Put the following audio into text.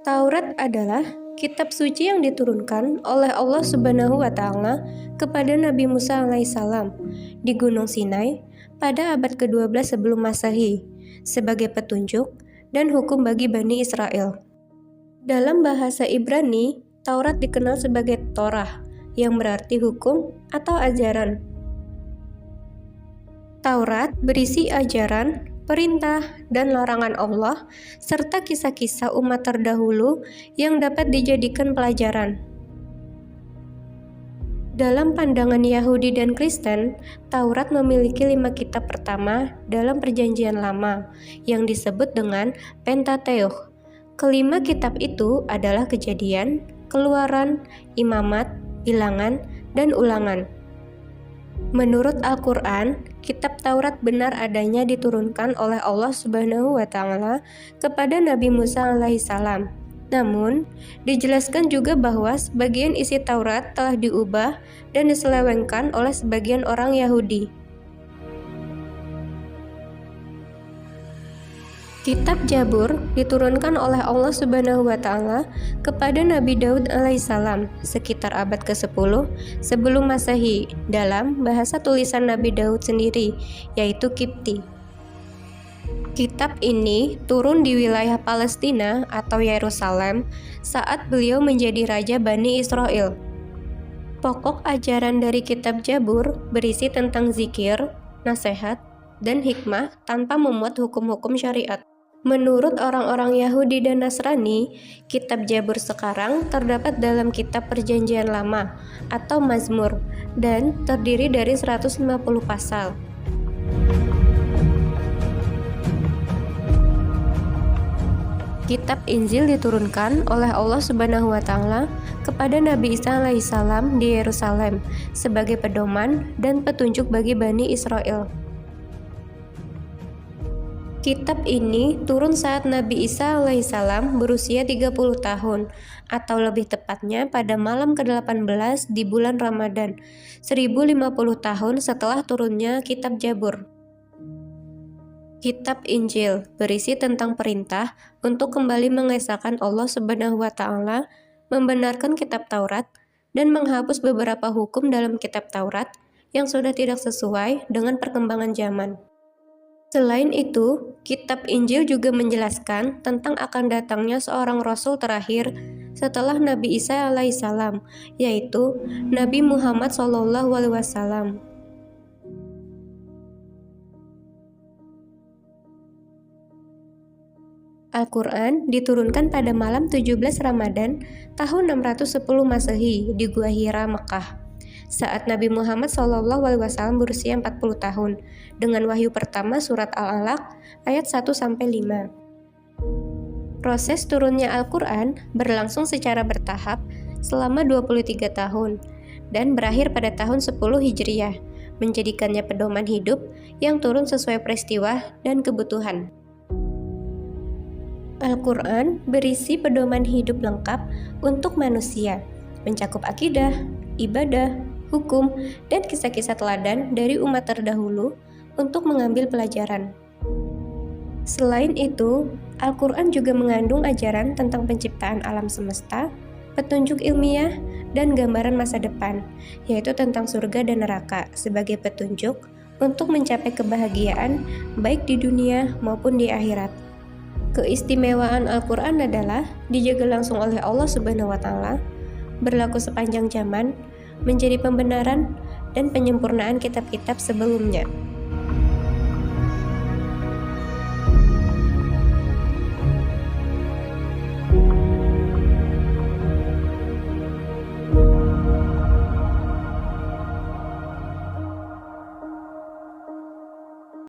Taurat adalah kitab suci yang diturunkan oleh Allah Subhanahu wa Ta'ala kepada Nabi Musa alaihissalam di Gunung Sinai pada abad ke-12 sebelum Masehi sebagai petunjuk dan hukum bagi Bani Israel. Dalam bahasa Ibrani, Taurat dikenal sebagai Torah yang berarti hukum atau ajaran. Taurat berisi ajaran, perintah, dan larangan Allah, serta kisah-kisah umat terdahulu yang dapat dijadikan pelajaran. Dalam pandangan Yahudi dan Kristen, Taurat memiliki 5 kitab pertama dalam Perjanjian Lama yang disebut dengan Pentateuch. Kelima kitab itu adalah Kejadian, Keluaran, Imamat, Bilangan, dan Ulangan. Menurut Al-Quran, kitab Taurat benar adanya diturunkan oleh Allah Subhanahu wa Ta'ala kepada Nabi Musa alaihissalam. Namun, dijelaskan juga bahwa sebagian isi Taurat telah diubah dan diselewengkan oleh sebagian orang Yahudi. Kitab Jabur diturunkan oleh Allah Subhanahu wa Ta'ala kepada Nabi Daud alaihissalam sekitar abad ke-10 sebelum Masehi dalam bahasa tulisan Nabi Daud sendiri, yaitu Kipti. Kitab ini turun di wilayah Palestina atau Yerusalem saat beliau menjadi raja Bani Israel. Pokok ajaran dari kitab Jabur berisi tentang zikir, nasihat, dan hikmah tanpa memuat hukum-hukum syariat. Menurut orang-orang Yahudi dan Nasrani, kitab Jabur sekarang terdapat dalam kitab Perjanjian Lama atau Mazmur dan terdiri dari 150 pasal. Kitab Injil diturunkan oleh Allah Subhanahu wa Ta'ala kepada Nabi Isa alaihissalam di Yerusalem sebagai pedoman dan petunjuk bagi Bani Israel. Kitab ini turun saat Nabi Isa alaihissalam berusia 30 tahun, atau lebih tepatnya pada malam ke-18 di bulan Ramadan, 1050 tahun setelah turunnya kitab Jabur. Kitab Injil berisi tentang perintah untuk kembali mengesahkan Allah Subhanahu wa Ta'ala, membenarkan kitab Taurat, dan menghapus beberapa hukum dalam kitab Taurat yang sudah tidak sesuai dengan perkembangan zaman. Selain itu, kitab Injil juga menjelaskan tentang akan datangnya seorang rasul terakhir setelah Nabi Isa alaihissalam, yaitu Nabi Muhammad SAW. Al-Quran diturunkan pada malam 17 Ramadan tahun 610 Masehi di Gua Hira, Mekah, saat Nabi Muhammad SAW berusia 40 tahun, dengan wahyu pertama surat Al-Alaq ayat 1-5. Proses turunnya Al-Quran berlangsung secara bertahap selama 23 tahun dan berakhir pada tahun 10 Hijriyah, menjadikannya pedoman hidup yang turun sesuai peristiwa dan kebutuhan. Al-Quran berisi pedoman hidup lengkap untuk manusia, mencakup akidah, ibadah, hukum, dan kisah-kisah teladan dari umat terdahulu untuk mengambil pelajaran. Selain itu, Al-Quran juga mengandung ajaran tentang penciptaan alam semesta, petunjuk ilmiah, dan gambaran masa depan, yaitu tentang surga dan neraka sebagai petunjuk untuk mencapai kebahagiaan baik di dunia maupun di akhirat. Keistimewaan Al-Quran adalah dijaga langsung oleh Allah Subhanahu wa Ta'ala, berlaku sepanjang zaman, menjadi pembenaran dan penyempurnaan kitab-kitab sebelumnya.